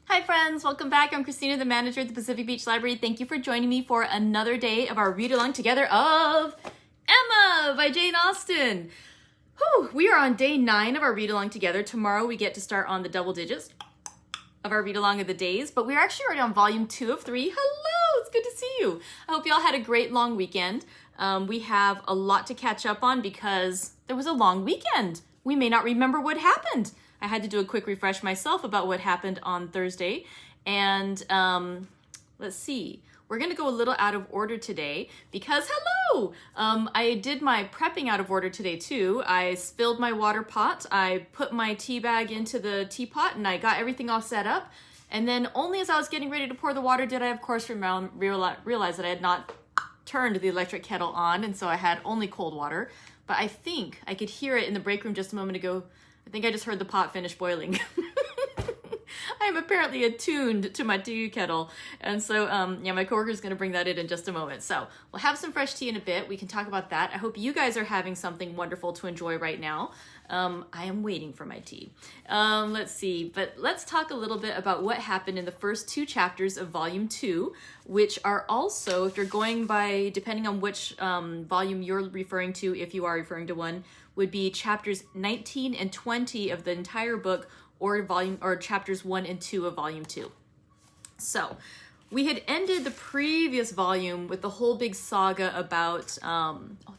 Hi friends, welcome back. I'm Christina, the manager at the Pacific Beach Library. Thank you for joining me for another day of our read-along together of Emma by Jane Austen. Whew, we are on day 9 of our read-along together. Tomorrow we get to start on the double digits of our read-along of the days, but we're actually already on volume 2 of 3. Hello, it's good to see you. I hope you all had a great long weekend. We have a lot to catch up on because there was a long weekend. We may not remember what happened. I had to do a quick refresh myself about what happened on Thursday. And let's see, we're gonna go a little out of order today because, hello! I did my prepping out of order today too. I filled my water pot, I put my tea bag into the teapot, and I got everything all set up. And then only as I was getting ready to pour the water did I, of course, realize that I had not turned the electric kettle on, and so I had only cold water. But I think I could hear it in the break room just a moment ago. I think I just heard the pot finish boiling. I am apparently attuned to my tea kettle. And so, yeah, my coworker is going to bring that in just a moment. So we'll have some fresh tea in a bit. We can talk about that. I hope you guys are having something wonderful to enjoy right now. I am waiting for my tea. Let's see, but let's talk a little bit about what happened in the first 2 chapters of volume 2, which are also, if you're going by, depending on which volume you're referring to, if you are referring to one, would be chapters 19 and 20 of the entire book, or chapters 1 and 2 of volume 2. So we had ended the previous volume with the whole big saga about,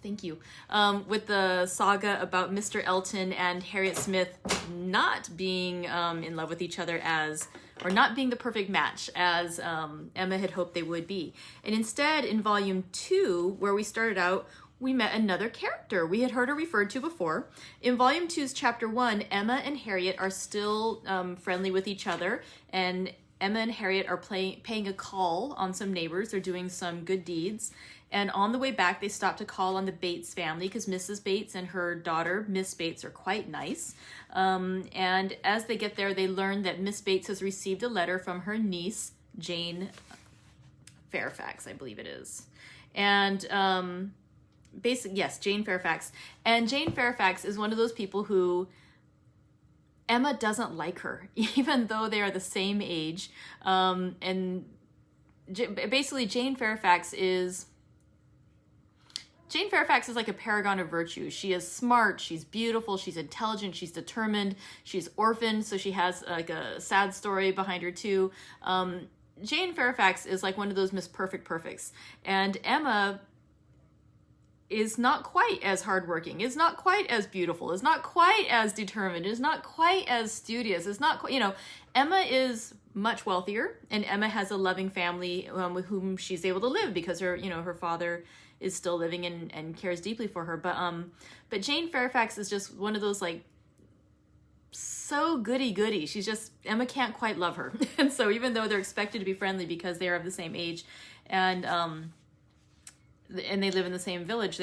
with the saga about Mr. Elton and Harriet Smith not being in love with each other or not being the perfect match as Emma had hoped they would be. And instead, in volume 2, where we started out, we met another character we had heard her referred to before. In volume 2's chapter 1, Emma and Harriet are still friendly with each other, and Emma and Harriet are paying a call on some neighbors. They're doing some good deeds. And on the way back, they stop to call on the Bates family because Mrs. Bates and her daughter, Miss Bates, are quite nice. And as they get there, they learn that Miss Bates has received a letter from her niece, Jane Fairfax, I believe it is. And yes, Jane Fairfax. And Jane Fairfax is one of those people who Emma doesn't like her, even though they are the same age. Basically, Jane Fairfax is like a paragon of virtue. She is smart, she's beautiful, she's intelligent, she's determined, she's orphaned, so she has like a sad story behind her too. Jane Fairfax is like one of those Miss Perfect Perfects. And Emma is not quite as hardworking, is not quite as beautiful, is not quite as determined, is not quite as studious, is not quite, Emma is much wealthier, and Emma has a loving family with whom she's able to live because her father is still living and cares deeply for her. But Jane Fairfax is just one of those like so goody-goody. Emma can't quite love her. And so even though they're expected to be friendly because they are of the same age and they live in the same village,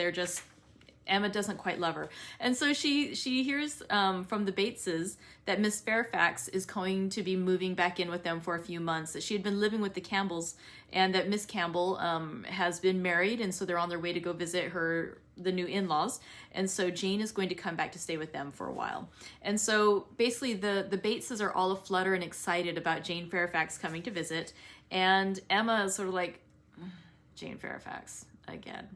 Emma doesn't quite love her. And so she hears from the Bateses that Miss Fairfax is going to be moving back in with them for a few months, that she had been living with the Campbells, and that Miss Campbell has been married, and so they're on their way to go visit the new in-laws. And so Jane is going to come back to stay with them for a while. And so basically the Bateses are all aflutter and excited about Jane Fairfax coming to visit, and Emma is sort of like, Jane Fairfax again.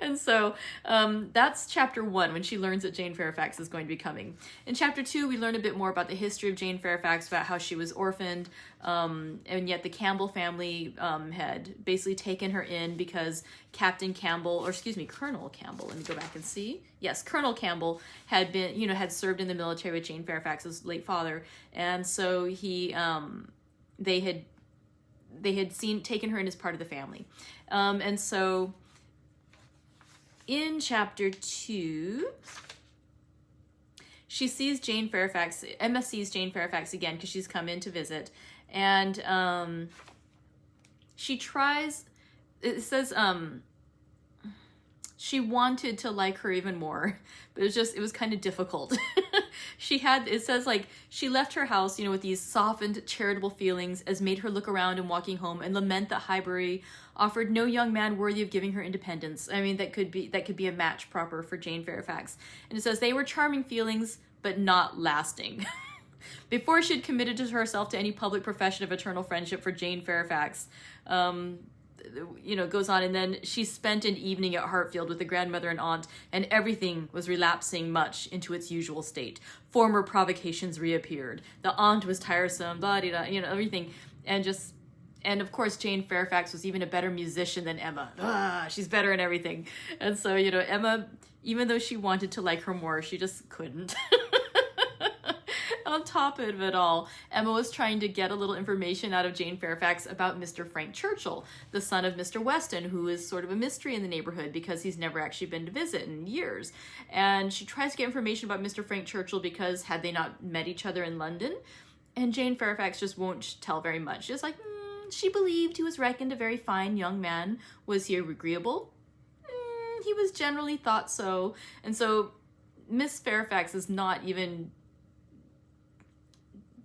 And so that's chapter 1, when she learns that Jane Fairfax is going to be coming. In chapter 2, we learn a bit more about the history of Jane Fairfax, about how she was orphaned, and yet the Campbell family had basically taken her in because Colonel Campbell, let me go back and see. Yes, Colonel Campbell had been, had served in the military with Jane Fairfax's late father, and so they had taken her in as part of the family. And so in chapter 2, Emma sees Jane Fairfax again because she's come in to visit. And she tries, it says, she wanted to like her even more, but it was kind of difficult. It says like, she left her house, with these softened, charitable feelings as made her look around and walking home and lament that Highbury offered no young man worthy of giving her independence. I mean, that could be a match proper for Jane Fairfax. And it says they were charming feelings, but not lasting. Before she had committed to herself to any public profession of eternal friendship for Jane Fairfax, goes on, and then she spent an evening at Hartfield with the grandmother and aunt, and everything was relapsing much into its usual state. Former provocations reappeared. The aunt was tiresome, everything, and of course Jane Fairfax was even a better musician than Emma. She's better in everything. And so, Emma, even though she wanted to like her more, she just couldn't. On top of it all, Emma was trying to get a little information out of Jane Fairfax about Mr. Frank Churchill, the son of Mr. Weston, who is sort of a mystery in the neighborhood because he's never actually been to visit in years. And she tries to get information about Mr. Frank Churchill because had they not met each other in London? And Jane Fairfax just won't tell very much. Just like, she believed he was reckoned a very fine young man. Was he agreeable? He was generally thought so. And so Miss Fairfax is not even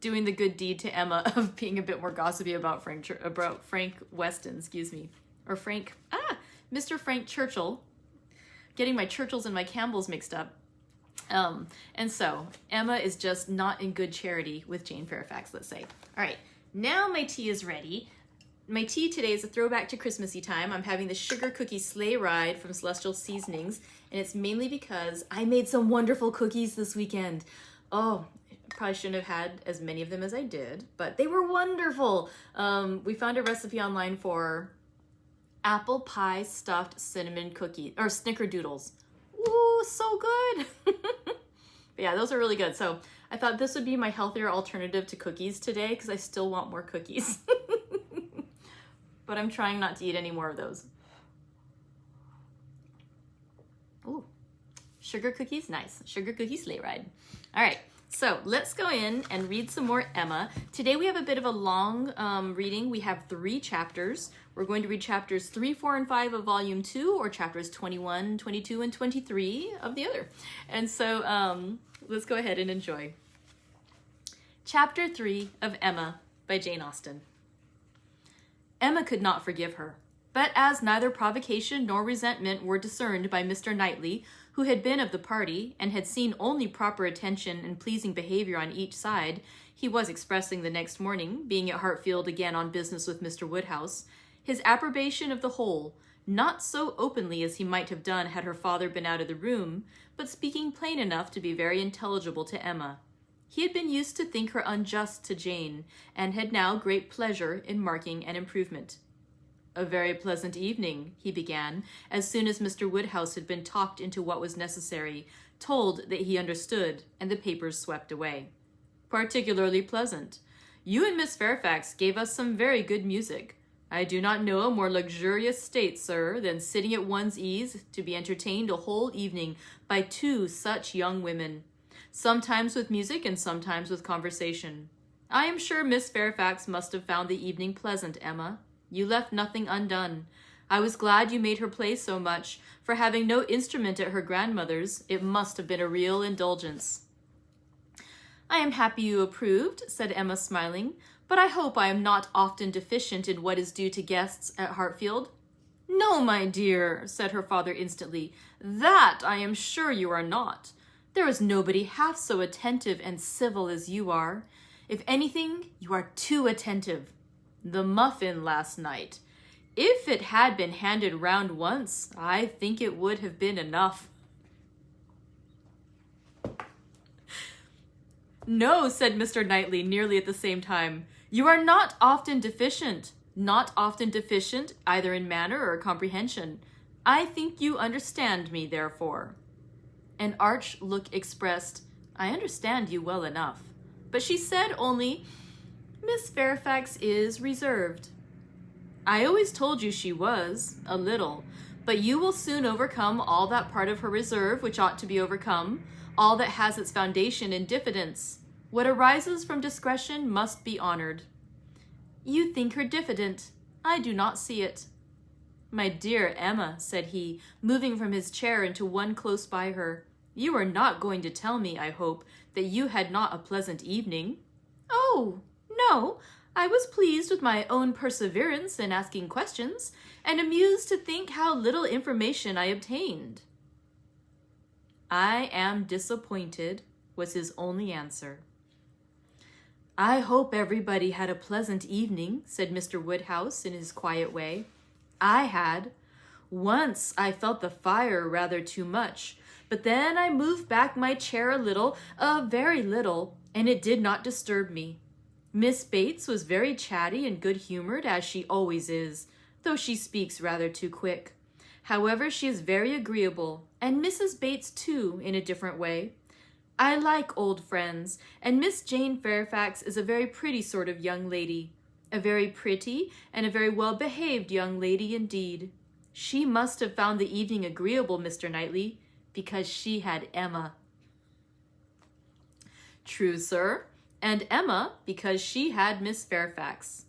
doing the good deed to Emma of being a bit more gossipy about Frank Weston, Mr. Frank Churchill. Getting my Churchills and my Campbells mixed up. And so Emma is just not in good charity with Jane Fairfax, let's say. All right, now my tea is ready. My tea today is a throwback to Christmassy time. I'm having the sugar cookie sleigh ride from Celestial Seasonings, and it's mainly because I made some wonderful cookies this weekend. Oh, probably shouldn't have had as many of them as I did, but they were wonderful. We found a recipe online for apple pie stuffed cinnamon cookie or snickerdoodles. Ooh, so good. But yeah, those are really good. So I thought this would be my healthier alternative to cookies today because I still want more cookies. But I'm trying not to eat any more of those. Ooh, sugar cookies, nice. Sugar cookie sleigh ride. All right. So let's go in and read some more Emma. Today we have a bit of a long reading. We have 3 chapters. We're going to read chapters 3, 4, and 5 of volume 2, or chapters 21, 22, and 23 of the other. And so let's go ahead and enjoy. Chapter 3 of Emma by Jane Austen. Emma could not forgive her, but as neither provocation nor resentment were discerned by Mr. Knightley, who had been of the party, and had seen only proper attention and pleasing behavior on each side, he was expressing the next morning, being at Hartfield again on business with Mr. Woodhouse, his approbation of the whole, not so openly as he might have done had her father been out of the room, but speaking plain enough to be very intelligible to Emma. He had been used to think her unjust to Jane, and had now great pleasure in marking an improvement. "A very pleasant evening," he began, as soon as Mr. Woodhouse had been talked into what was necessary, told that he understood, and the papers swept away. "Particularly pleasant. You and Miss Fairfax gave us some very good music. I do not know a more luxurious state, sir, than sitting at one's ease to be entertained a whole evening by 2 such young women, sometimes with music and sometimes with conversation. I am sure Miss Fairfax must have found the evening pleasant, Emma. You left nothing undone. I was glad you made her play so much, for having no instrument at her grandmother's, it must have been a real indulgence." "I am happy you approved," said Emma, smiling, "but I hope I am not often deficient in what is due to guests at Hartfield." "No, my dear," said her father instantly, "that I am sure you are not. There is nobody half so attentive and civil as you are. If anything, you are too attentive. The muffin last night. If it had been handed round once, I think it would have been enough." "No," said Mr. Knightley nearly at the same time. "You are not often deficient. Not often deficient either in manner or comprehension. I think you understand me, therefore." An arch look expressed, "I understand you well enough." But she said only, "Miss Fairfax is reserved." "I always told you she was, a little, but you will soon overcome all that part of her reserve which ought to be overcome, all that has its foundation in diffidence. What arises from discretion must be honored." "You think her diffident. I do not see it." "My dear Emma," said he, moving from his chair into one close by her, "you are not going to tell me, I hope, that you had not a pleasant evening?" "Oh, no, I was pleased with my own perseverance in asking questions, and amused to think how little information I obtained." "I am disappointed," was his only answer. "I hope everybody had a pleasant evening," said Mr. Woodhouse in his quiet way. "I had. Once I felt the fire rather too much, but then I moved back my chair a little, very little, and it did not disturb me. Miss Bates was very chatty and good-humored, as she always is, though she speaks rather too quick. However, she is very agreeable, and Mrs. Bates, too, in a different way. I like old friends, and Miss Jane Fairfax is a very pretty sort of young lady, a very pretty and a very well-behaved young lady indeed. She must have found the evening agreeable, Mr. Knightley, because she had Emma." "True, sir, and Emma because she had Miss Fairfax."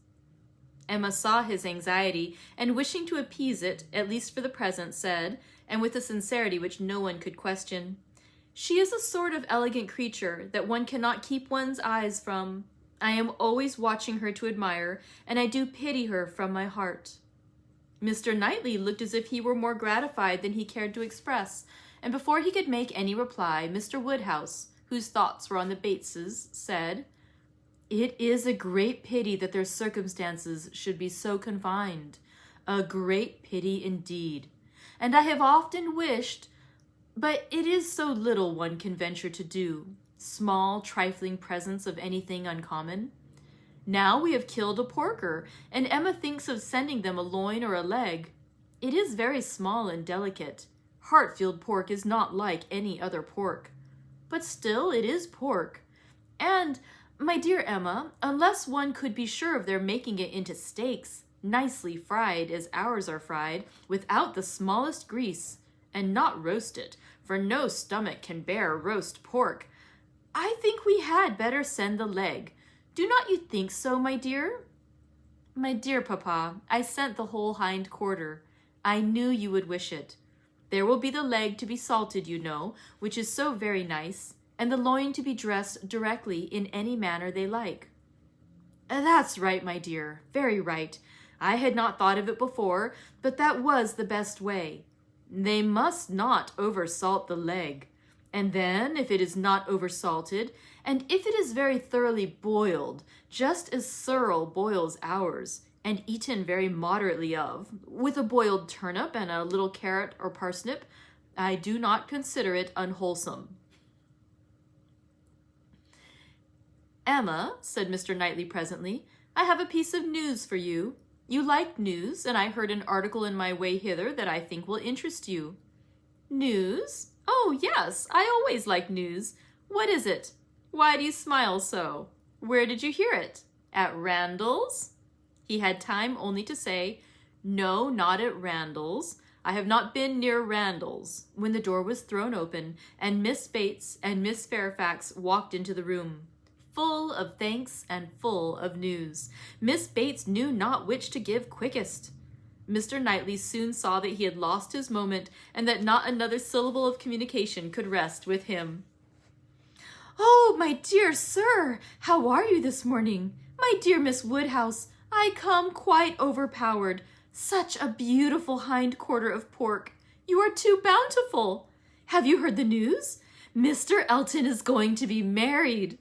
Emma saw his anxiety, and wishing to appease it, at least for the present, said, and with a sincerity which no one could question, "She is a sort of elegant creature that one cannot keep one's eyes from. I am always watching her to admire, and I do pity her from my heart." Mr. Knightley looked as if he were more gratified than he cared to express, and before he could make any reply, Mr. Woodhouse, whose thoughts were on the Bateses, said, "It is a great pity that their circumstances should be so confined, a great pity indeed, and I have often wished, but it is so little one can venture to do, small trifling presents of anything uncommon. Now we have killed a porker, and Emma thinks of sending them a loin or a leg. It is very small and delicate. Hartfield pork is not like any other pork, but still it is pork. And, my dear Emma, unless one could be sure of their making it into steaks, nicely fried as ours are fried, without the smallest grease, and not roasted, for no stomach can bear roast pork, I think we had better send the leg. Do not you think so, my dear?" "My dear papa, I sent the whole hind quarter. I knew you would wish it. There will be the leg to be salted, you know, which is so very nice, and the loin to be dressed directly in any manner they like." "That's right, my dear, very right. I had not thought of it before, but that was the best way. They must not over-salt the leg. And then, if it is not over-salted, and if it is very thoroughly boiled, just as Searle boils ours, and eaten very moderately of, with a boiled turnip and a little carrot or parsnip, I do not consider it unwholesome." "Emma," said Mr. Knightley presently, "I have a piece of news for you. You like news, and I heard an article in my way hither that I think will interest you." "News? Oh, yes, I always like news. What is it? Why do you smile so? Where did you hear it? At Randall's?" He had time only to say, "No, not at Randall's. I have not been near Randall's," when the door was thrown open, and Miss Bates and Miss Fairfax walked into the room, full of thanks and full of news. Miss Bates knew not which to give quickest. Mr. Knightley soon saw that he had lost his moment, and that not another syllable of communication could rest with him. "Oh, my dear sir, how are you this morning? My dear Miss Woodhouse, I come quite overpowered. Such a beautiful hind quarter of pork. You are too bountiful. Have you heard the news? Mr. Elton is going to be married."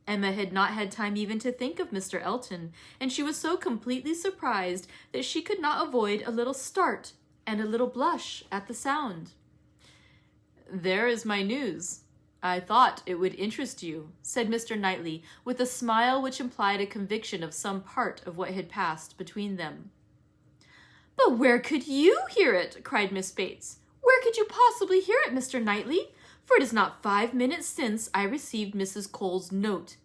Emma had not had time even to think of Mr. Elton, and she was so completely surprised that she could not avoid a little start and a little blush at the sound. "There is my news. I thought it would interest you," said Mr. Knightley, with a smile which implied a conviction of some part of what had passed between them. "But where could you hear it?" cried Miss Bates. "Where could you possibly hear it, Mr. Knightley? For it is not 5 minutes since I received Mrs. Cole's note.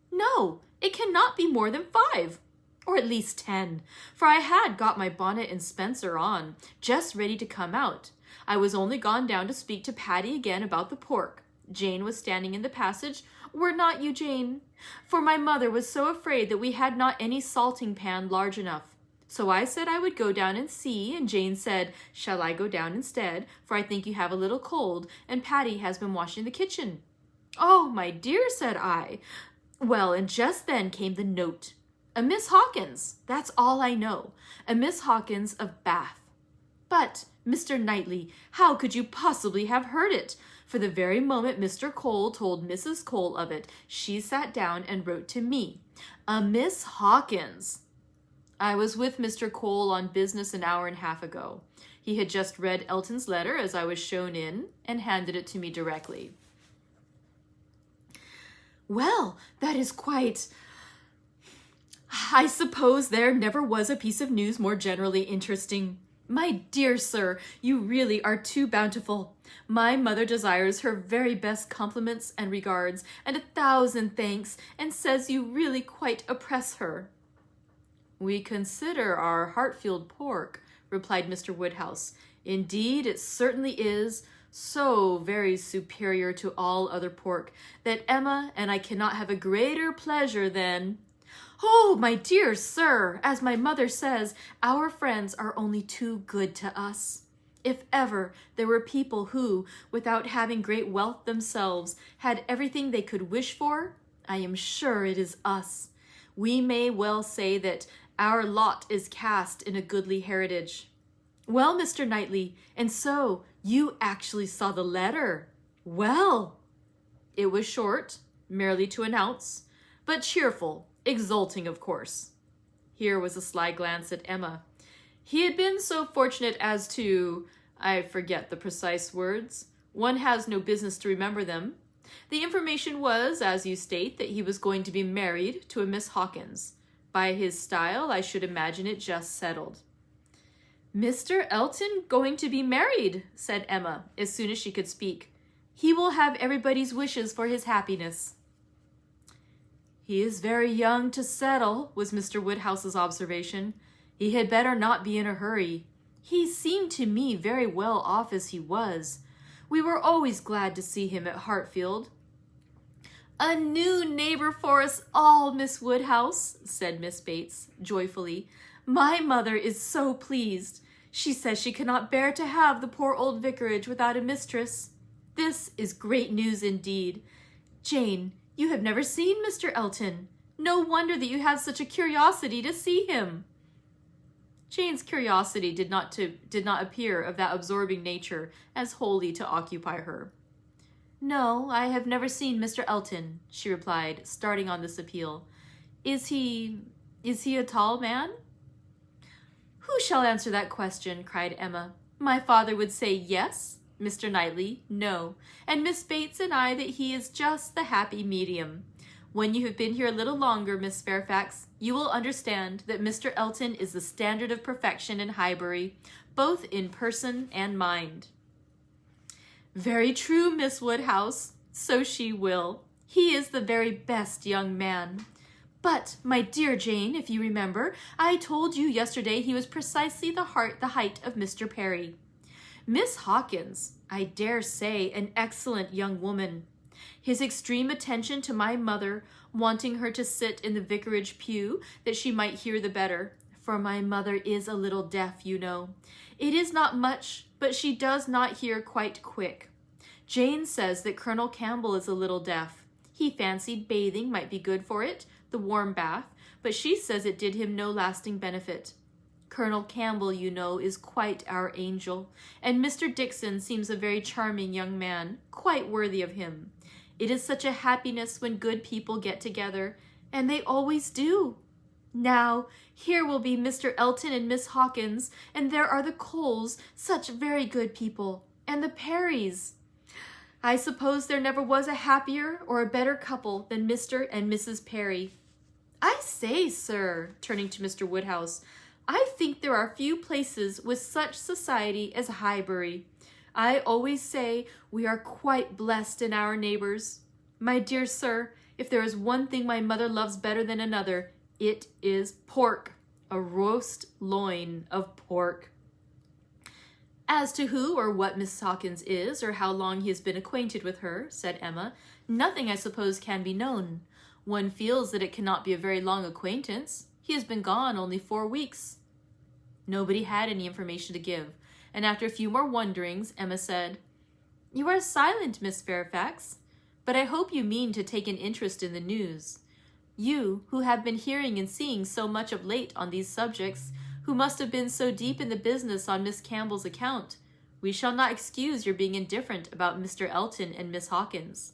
No, it cannot be more than 5, or at least 10, for I had got my bonnet and spencer on, just ready to come out. I was only gone down to speak to Patty again about the pork. Jane was standing in the passage, were not you, Jane? For my mother was so afraid that we had not any salting pan large enough. So I said I would go down and see, and Jane said, 'Shall I go down instead? For I think you have a little cold, and Patty has been washing the kitchen.' 'Oh, my dear,' said I. Well, and just then came the note. A Miss Hawkins, that's all I know. A Miss Hawkins of Bath. But, Mr. Knightley, how could you possibly have heard it? For the very moment Mr. Cole told Mrs. Cole of it, she sat down and wrote to me. A Miss Hawkins. I was with Mr. Cole on business an hour and a half ago. He had just read Elton's letter as I was shown in and handed it to me directly. Well, that is quite... I suppose there never was a piece of news more generally interesting. My dear sir, you really are too bountiful. My mother desires her very best compliments and regards, and 1,000 thanks, and says you really quite oppress her. We consider our Hartfield pork, replied Mr. Woodhouse. Indeed, it certainly is so very superior to all other pork that Emma and I cannot have a greater pleasure than... Oh, my dear sir, as my mother says, our friends are only too good to us. If ever there were people who, without having great wealth themselves, had everything they could wish for, I am sure it is us. We may well say that our lot is cast in a goodly heritage. Well, Mr. Knightley, and so you actually saw the letter. Well, it was short, merely to announce, but cheerful. Exulting, of course. Here was a sly glance at Emma. He had been so fortunate as to, I forget the precise words. One has no business to remember them. The information was, as you state, that he was going to be married to a Miss Hawkins. By his style, I should imagine it just settled. Mr. Elton going to be married, said Emma, as soon as she could speak. He will have everybody's wishes for his happiness. He is very young to settle, was Mr. Woodhouse's observation. He had better not be in a hurry. He seemed to me very well off as he was. We were always glad to see him at Hartfield. A new neighbor for us all, Miss Woodhouse, said Miss Bates, joyfully. My mother is so pleased. She says she cannot bear to have the poor old vicarage without a mistress. This is great news indeed. Jane, you have never seen Mr. Elton. No wonder that you have such a curiosity to see him. Jane's curiosity did not appear of that absorbing nature as wholly to occupy her. No, I have never seen Mr. Elton, she replied, starting on this appeal. Is he a tall man? Who shall answer that question? Cried Emma. My father would say yes, Mr. Knightley, no, and Miss Bates and I that he is just the happy medium. When you have been here a little longer, Miss Fairfax, you will understand that Mr. Elton is the standard of perfection in Highbury, both in person and mind. Very true, Miss Woodhouse, so she will. He is the very best young man. But, my dear Jane, if you remember, I told you yesterday he was precisely the height of Mr. Perry. Miss Hawkins, I dare say, an excellent young woman. His extreme attention to my mother, wanting her to sit in the vicarage pew that she might hear the better, for my mother is a little deaf, you know. It is not much, but she does not hear quite quick. Jane says that Colonel Campbell is a little deaf. He fancied bathing might be good for it, the warm bath, but she says it did him no lasting benefit. Colonel Campbell, you know, is quite our angel, and Mr. Dixon seems a very charming young man, quite worthy of him. It is such a happiness when good people get together, and they always do. Now, here will be Mr. Elton and Miss Hawkins, and there are the Coles, such very good people, and the Perrys. I suppose there never was a happier or a better couple than Mr. and Mrs. Perry. I say, sir, turning to Mr. Woodhouse, I think there are few places with such society as Highbury. I always say we are quite blessed in our neighbors. My dear sir, if there is one thing my mother loves better than another, it is pork, a roast loin of pork. As to who or what Miss Hawkins is, or how long he has been acquainted with her, said Emma, nothing, I suppose, can be known. One feels that it cannot be a very long acquaintance. He has been gone only 4 weeks. Nobody had any information to give, and after a few more wonderings, Emma said, You are silent, Miss Fairfax, but I hope you mean to take an interest in the news. You, who have been hearing and seeing so much of late on these subjects, who must have been so deep in the business on Miss Campbell's account, We shall not excuse your being indifferent about Mr. Elton and Miss Hawkins."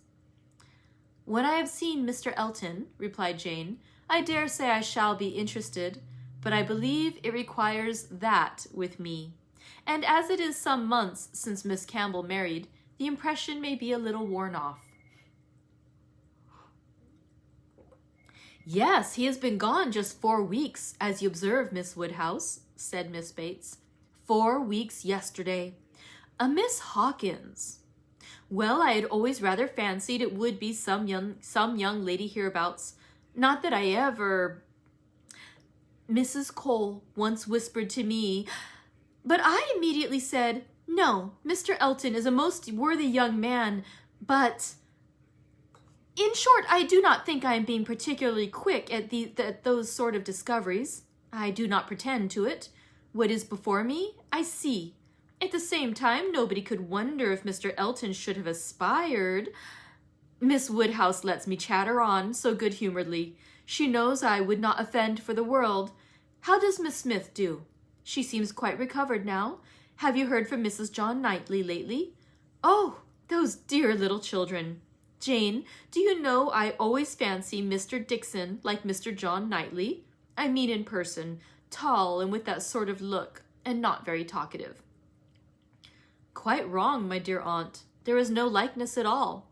"When I have seen Mr. Elton," replied Jane, "I dare say I shall be interested, but I believe it requires that with me. And as it is some months since Miss Campbell married, the impression may be a little worn off." "Yes, he has been gone just 4 weeks, as you observe, Miss Woodhouse," said Miss Bates. 4 weeks yesterday. A Miss Hawkins. Well, I had always rather fancied it would be some young lady hereabouts. Not that I ever... Mrs. Cole once whispered to me, but I immediately said, "No, Mr. Elton is a most worthy young man, but..." In short, I do not think I am being particularly quick at those sort of discoveries. I do not pretend to it. What is before me, I see. At the same time, nobody could wonder if Mr. Elton should have aspired. Miss Woodhouse lets me chatter on so good-humoredly. She knows I would not offend for the world. How does Miss Smith do? She seems quite recovered now. Have you heard from Mrs. John Knightley lately? Oh, those dear little children. Jane, do you know I always fancy Mr. Dixon like Mr. John Knightley? I mean in person, tall and with that sort of look, and not very talkative." "Quite wrong, my dear aunt. There is no likeness at all."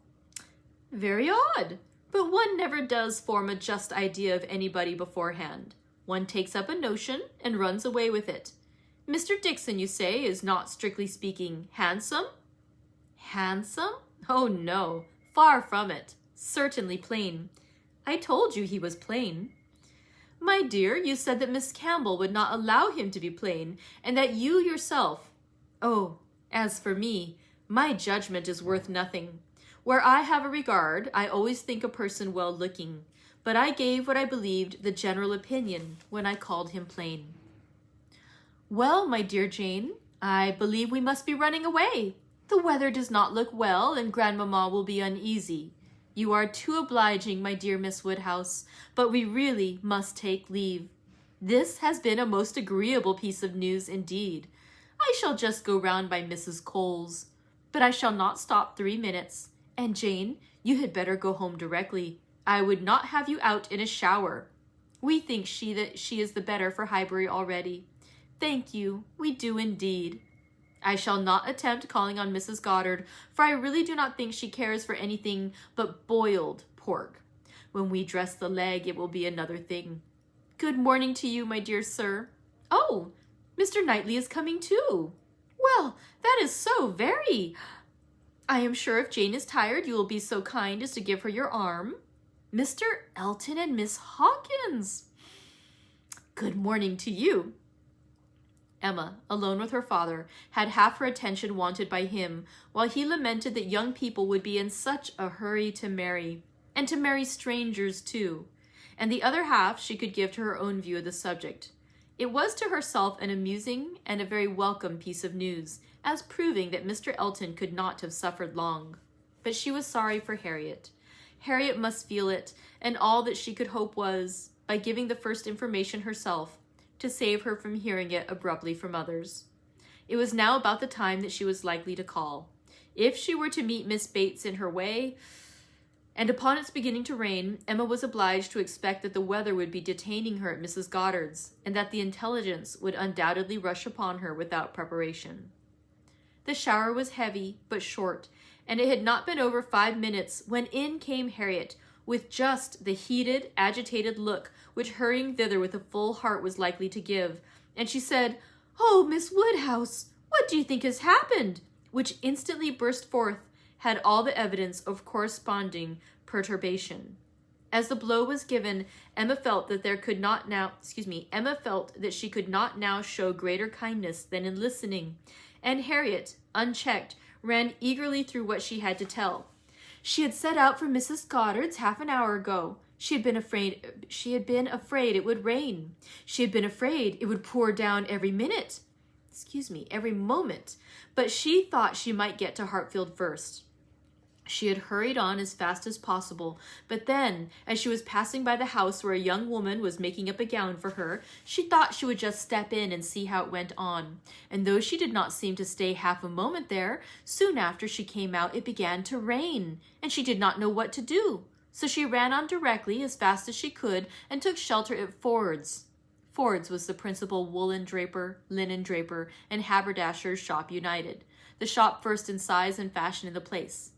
"Very odd, but one never does form a just idea of anybody beforehand. One takes up a notion and runs away with it. Mr. Dixon, you say, is not, strictly speaking, handsome?" "Handsome? Oh, no. Far from it. Certainly plain. I told you he was plain." "My dear, you said that Miss Campbell would not allow him to be plain, and that you yourself..." "Oh, as for me, my judgment is worth nothing. Where I have a regard, I always think a person well-looking, but I gave what I believed the general opinion when I called him plain." "Well, my dear Jane, I believe we must be running away. The weather does not look well, and Grandmamma will be uneasy. You are too obliging, my dear Miss Woodhouse, but we really must take leave. This has been a most agreeable piece of news indeed. I shall just go round by Mrs. Cole's, but I shall not stop 3 minutes. And Jane, you had better go home directly. I would not have you out in a shower. We think that she is the better for Highbury already. Thank you, we do indeed. I shall not attempt calling on Mrs. Goddard, for I really do not think she cares for anything but boiled pork. When we dress the leg, it will be another thing. Good morning to you, my dear sir. Oh, Mr. Knightley is coming too. Well, that is so very... I am sure if Jane is tired, you will be so kind as to give her your arm. Mr. Elton and Miss Hawkins. Good morning to you." Emma, alone with her father, had half her attention wanted by him, while he lamented that young people would be in such a hurry to marry, and to marry strangers too, and the other half she could give to her own view of the subject. It was to herself an amusing and a very welcome piece of news, as proving that Mr. Elton could not have suffered long. But she was sorry for Harriet. Harriet must feel it, and all that she could hope was, by giving the first information herself, to save her from hearing it abruptly from others. It was now about the time that she was likely to call. If she were to meet Miss Bates in her way, and upon its beginning to rain, Emma was obliged to expect that the weather would be detaining her at Mrs. Goddard's, and that the intelligence would undoubtedly rush upon her without preparation. The shower was heavy, but short, and it had not been over 5 minutes when in came Harriet, with just the heated, agitated look which hurrying thither with a full heart was likely to give, and she said, "Oh, Miss Woodhouse, what do you think has happened?" which instantly burst forth, had all the evidence of corresponding perturbation. As the blow was given, Emma felt that she could not now show greater kindness than in listening, and Harriet, unchecked, ran eagerly through what she had to tell. She had set out for Mrs. Goddard's half an hour ago. She had been afraid it would rain. She had been afraid it would pour down every moment. But she thought she might get to Hartfield first. She had hurried on as fast as possible, but then, as she was passing by the house where a young woman was making up a gown for her, she thought she would just step in and see how it went on. And though she did not seem to stay half a moment there, soon after she came out it began to rain, and she did not know what to do. So she ran on directly as fast as she could and took shelter at Ford's. Ford's was the principal woolen draper, linen draper, and haberdasher's shop united, the shop first in size and fashion in the place.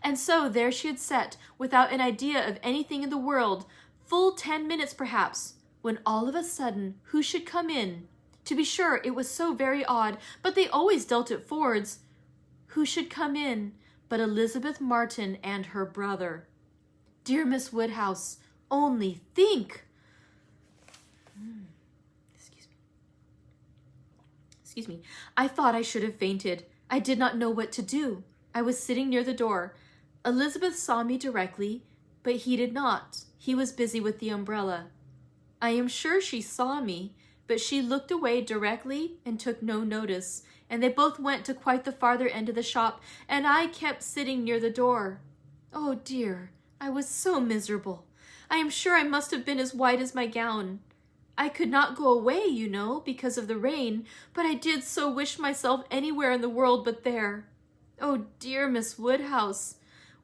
And so there she had sat, without an idea of anything in the world, full 10 minutes perhaps, when all of a sudden who should come in? To be sure, it was so very odd, but they always dealt at Ford's. Who should come in but Elizabeth Martin and her brother? Dear Miss Woodhouse, only think! Excuse me. I thought I should have fainted. I did not know what to do. I was sitting near the door. Elizabeth saw me directly, but he did not. He was busy with the umbrella. I am sure she saw me, but she looked away directly and took no notice, and they both went to quite the farther end of the shop, and I kept sitting near the door. Oh dear, I was so miserable. I am sure I must have been as white as my gown. I could not go away, you know, because of the rain, but I did so wish myself anywhere in the world but there. Oh dear Miss Woodhouse.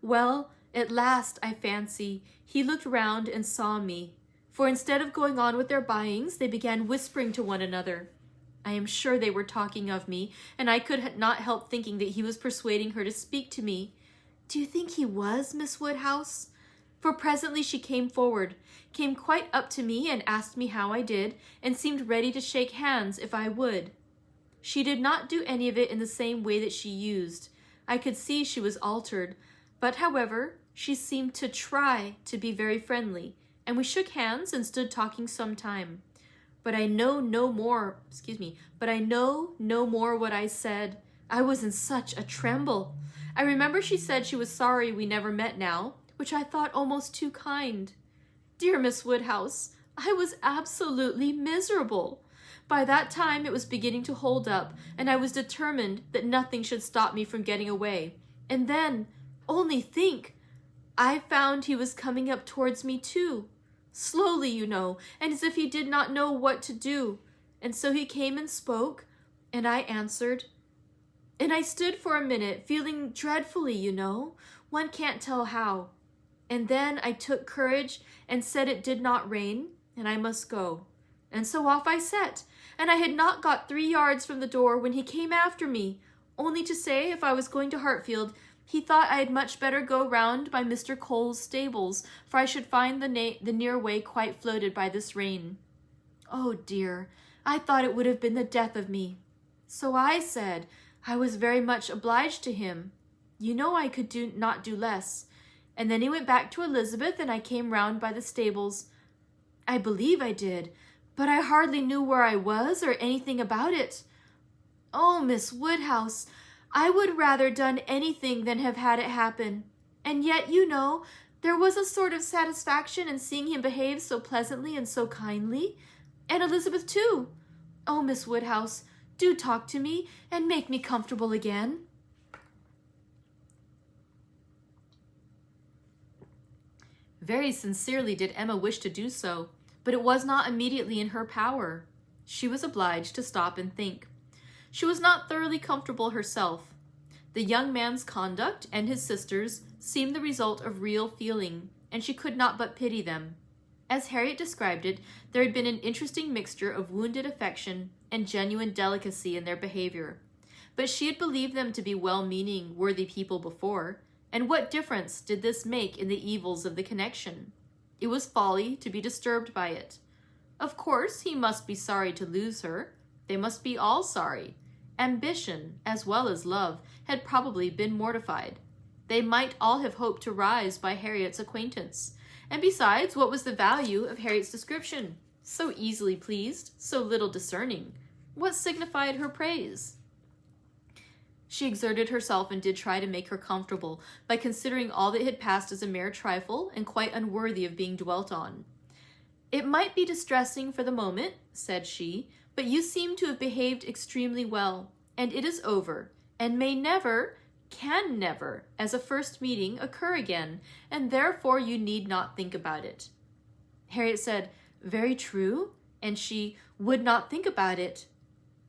Well, at last, I fancy, he looked round and saw me, for instead of going on with their buyings, they began whispering to one another. I am sure they were talking of me, and I could not help thinking that he was persuading her to speak to me. Do you think he was, Miss Woodhouse? For presently she came forward, came quite up to me and asked me how I did, and seemed ready to shake hands if I would. She did not do any of it in the same way that she used. I could see she was altered, but however, she seemed to try to be very friendly, and we shook hands and stood talking some time. But I know no more what I said. I was in such a tremble. I remember she said she was sorry we never met now, which I thought almost too kind. Dear Miss Woodhouse, I was absolutely miserable. By that time it was beginning to hold up, and I was determined that nothing should stop me from getting away. And then, only think, I found he was coming up towards me too, slowly, you know, and as if he did not know what to do. And so he came and spoke, and I answered. And I stood for a minute, feeling dreadfully, you know, one can't tell how. And then I took courage and said it did not rain, and I must go. And so off I set, and I had not got 3 yards from the door when he came after me, only to say if I was going to Hartfield, he thought I had much better go round by Mr. Cole's stables, for I should find the near way quite floated by this rain. Oh dear, I thought it would have been the death of me. So I said I was very much obliged to him. You know I could not do less. And then he went back to Elizabeth, and I came round by the stables. I believe I did, but I hardly knew where I was or anything about it. Oh, Miss Woodhouse, I would rather done anything than have had it happen. And yet, you know, there was a sort of satisfaction in seeing him behave so pleasantly and so kindly. And Elizabeth, too. Oh, Miss Woodhouse, do talk to me and make me comfortable again. Very sincerely did Emma wish to do so, but it was not immediately in her power. She was obliged to stop and think. She was not thoroughly comfortable herself. The young man's conduct and his sister's seemed the result of real feeling, and she could not but pity them. As Harriet described it, there had been an interesting mixture of wounded affection and genuine delicacy in their behavior. But she had believed them to be well-meaning, worthy people before, and what difference did this make in the evils of the connection? It was folly to be disturbed by it. Of course, he must be sorry to lose her. They must be all sorry. Ambition, as well as love, had probably been mortified. They might all have hoped to rise by Harriet's acquaintance. And besides, what was the value of Harriet's description? So easily pleased, so little discerning. What signified her praise? She exerted herself and did try to make her comfortable by considering all that had passed as a mere trifle and quite unworthy of being dwelt on. It might be distressing for the moment, said she, but you seem to have behaved extremely well, and it is over, and may never, can never, as a first meeting, occur again, and therefore you need not think about it. Harriet said, very true, and she would not think about it.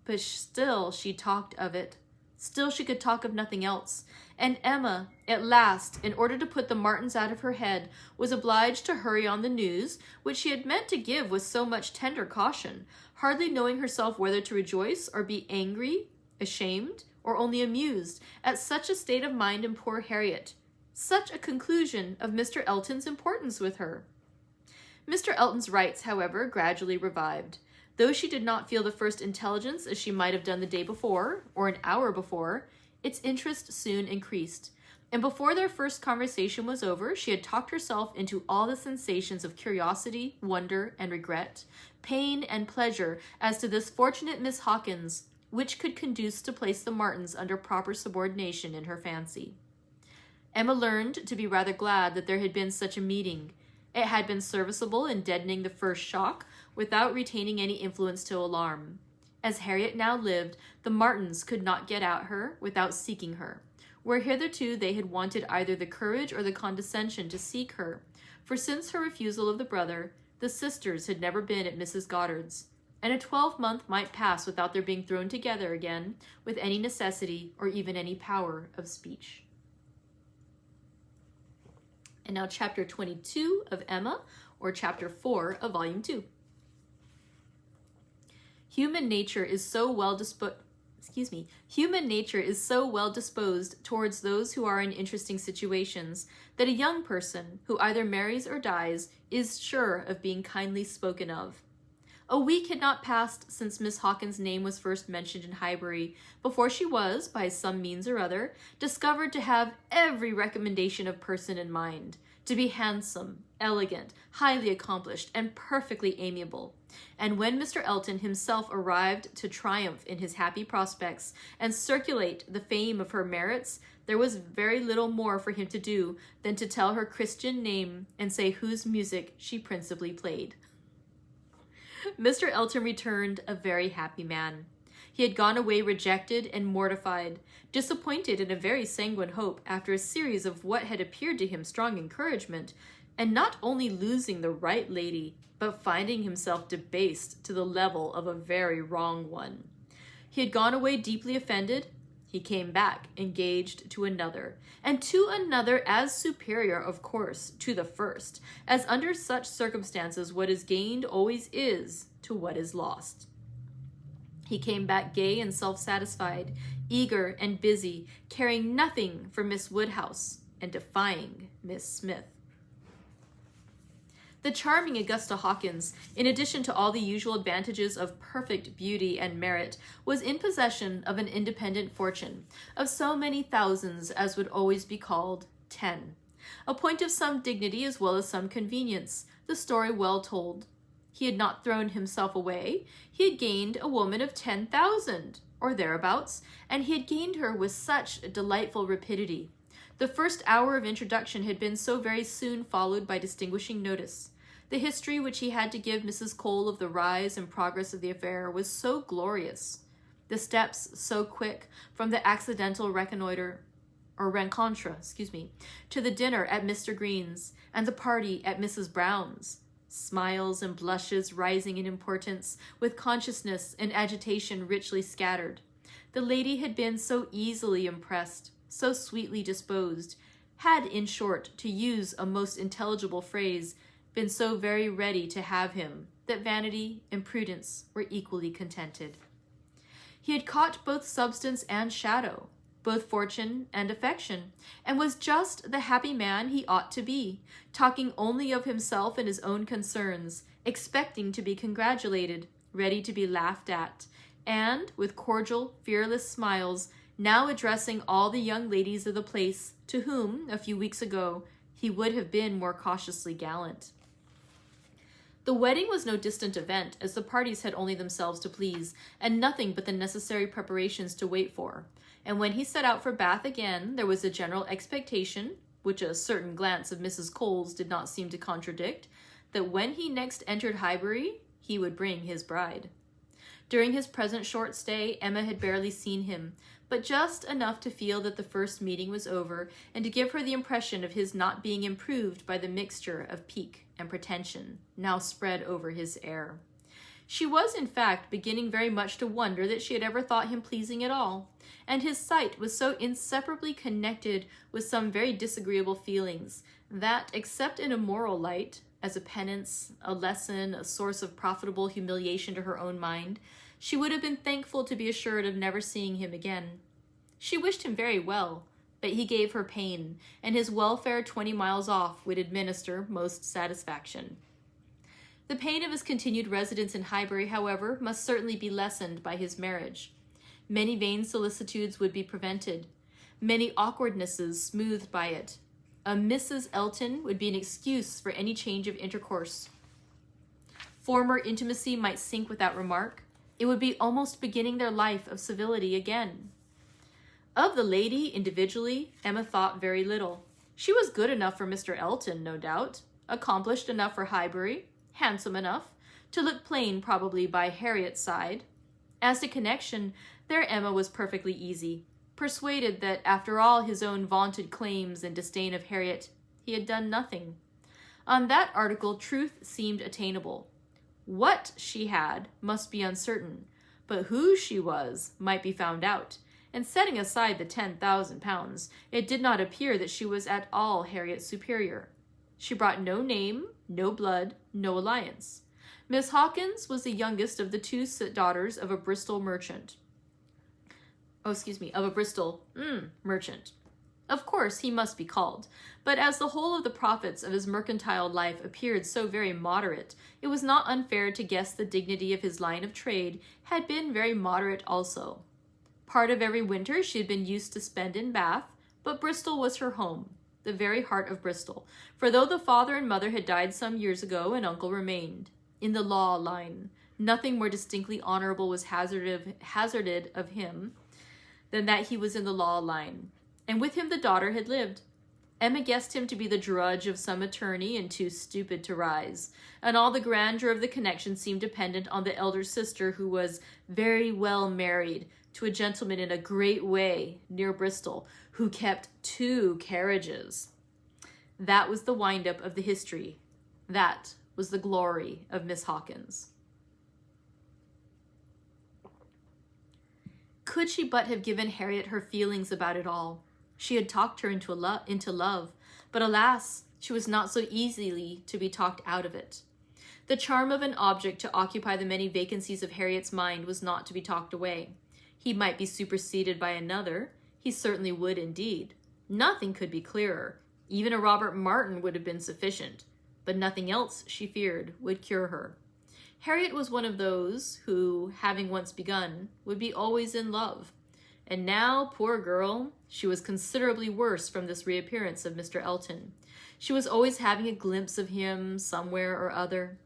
But still she talked of it. Still she could talk of nothing else. And Emma, at last, in order to put the Martins out of her head, was obliged to hurry on the news, which she had meant to give with so much tender caution, hardly knowing herself whether to rejoice or be angry, ashamed, or only amused at such a state of mind in poor Harriet, such a conclusion of Mr. Elton's importance with her. Mr. Elton's rights, however, gradually revived. Though she did not feel the first intelligence as she might have done the day before, or an hour before, its interest soon increased, and before their first conversation was over, she had talked herself into all the sensations of curiosity, wonder, and regret, pain and pleasure as to this fortunate Miss Hawkins, which could conduce to place the Martins under proper subordination in her fancy. Emma learned to be rather glad that there had been such a meeting. It had been serviceable in deadening the first shock, without retaining any influence to alarm. As Harriet now lived, the Martins could not get at her without seeking her, where hitherto they had wanted either the courage or the condescension to seek her, for since her refusal of the brother, the sisters had never been at Mrs. Goddard's, and a 12-month might pass without their being thrown together again with any necessity or even any power of speech. And now chapter 22 of Emma, or chapter 4 of volume 2. Human nature is so well disposed towards those who are in interesting situations that a young person who either marries or dies is sure of being kindly spoken of. A week had not passed since Miss Hawkins' name was first mentioned in Highbury, before she was, by some means or other, discovered to have every recommendation of person in mind, to be handsome, elegant, highly accomplished, and perfectly amiable. And when Mr. Elton himself arrived to triumph in his happy prospects and circulate the fame of her merits, there was very little more for him to do than to tell her Christian name and say whose music she principally played. Mr. Elton returned a very happy man. He had gone away rejected and mortified, disappointed in a very sanguine hope after a series of what had appeared to him strong encouragement, and not only losing the right lady, but finding himself debased to the level of a very wrong one. He had gone away deeply offended. He came back engaged to another, and to another as superior, of course, to the first, as under such circumstances what is gained always is to what is lost. He came back gay and self-satisfied, eager and busy, caring nothing for Miss Woodhouse, and defying Miss Smith. The charming Augusta Hawkins, in addition to all the usual advantages of perfect beauty and merit, was in possession of an independent fortune, of so many thousands as would always be called 10. A point of some dignity as well as some convenience, the story well told. He had not thrown himself away. He had gained a woman of 10,000, or thereabouts, and he had gained her with such delightful rapidity. The first hour of introduction had been so very soon followed by distinguishing notice. The history which he had to give Mrs. Cole of the rise and progress of the affair was so glorious. The steps so quick from the accidental rencontre, to the dinner at Mr. Green's and the party at Mrs. Brown's. Smiles and blushes rising in importance, with consciousness and agitation richly scattered. The lady had been so easily impressed, so sweetly disposed, had, in short, to use a most intelligible phrase, been so very ready to have him, that vanity and prudence were equally contented. He had caught both substance and shadow, both fortune and affection, and was just the happy man he ought to be, talking only of himself and his own concerns, expecting to be congratulated, ready to be laughed at, and, with cordial, fearless smiles, now addressing all the young ladies of the place, to whom, a few weeks ago, he would have been more cautiously gallant. The wedding was no distant event, as the parties had only themselves to please, and nothing but the necessary preparations to wait for. And when he set out for Bath again, there was a general expectation, which a certain glance of Mrs. Cole's did not seem to contradict, that when he next entered Highbury, he would bring his bride. During his present short stay, Emma had barely seen him, but just enough to feel that the first meeting was over and to give her the impression of his not being improved by the mixture of pique and pretension now spread over his air. She was, in fact, beginning very much to wonder that she had ever thought him pleasing at all, and his sight was so inseparably connected with some very disagreeable feelings that, except in a moral light, as a penance, a lesson, a source of profitable humiliation to her own mind, she would have been thankful to be assured of never seeing him again. She wished him very well, but he gave her pain, and his welfare 20 miles off would administer most satisfaction. The pain of his continued residence in Highbury, however, must certainly be lessened by his marriage. Many vain solicitudes would be prevented, many awkwardnesses smoothed by it. A Mrs. Elton would be an excuse for any change of intercourse. Former intimacy might sink without remark. It would be almost beginning their life of civility again. Of the lady, individually, Emma thought very little. She was good enough for Mr. Elton, no doubt, accomplished enough for Highbury, handsome enough, to look plain probably by Harriet's side. As to connection, there Emma was perfectly easy, persuaded that after all his own vaunted claims and disdain of Harriet, he had done nothing. On that article, truth seemed attainable. What she had must be uncertain, but who she was might be found out, and setting aside the £10,000, it did not appear that she was at all Harriet's superior. She brought no name, no blood, no alliance. Miss Hawkins was the youngest of the two daughters of a Bristol merchant. Merchant. Of course, he must be called, but as the whole of the profits of his mercantile life appeared so very moderate, it was not unfair to guess the dignity of his line of trade had been very moderate also. Part of every winter she had been used to spend in Bath, but Bristol was her home, the very heart of Bristol, for though the father and mother had died some years ago, an uncle remained. In the law line, nothing more distinctly honorable was hazarded of him than that he was in the law line, and with him the daughter had lived. Emma guessed him to be the drudge of some attorney and too stupid to rise, and all the grandeur of the connection seemed dependent on the elder sister, who was very well married to a gentleman in a great way near Bristol, who kept 2 carriages. That was the wind-up of the history. That was the glory of Miss Hawkins. Could she but have given Harriet her feelings about it all? She had talked her into love, but alas, she was not so easily to be talked out of it. The charm of an object to occupy the many vacancies of Harriet's mind was not to be talked away. He might be superseded by another. He certainly would indeed. Nothing could be clearer. Even a Robert Martin would have been sufficient, but nothing else, she feared, would cure her. Harriet was one of those who, having once begun, would be always in love. And now, poor girl, she was considerably worse from this reappearance of Mr. Elton. She was always having a glimpse of him somewhere or other.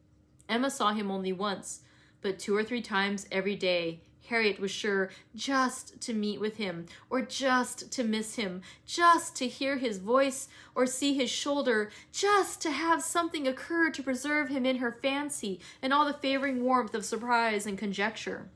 Emma saw him only once, but 2 or 3 times every day Harriet was sure just to meet with him, or just to miss him, just to hear his voice or see his shoulder, just to have something occur to preserve him in her fancy and all the favoring warmth of surprise and conjecture.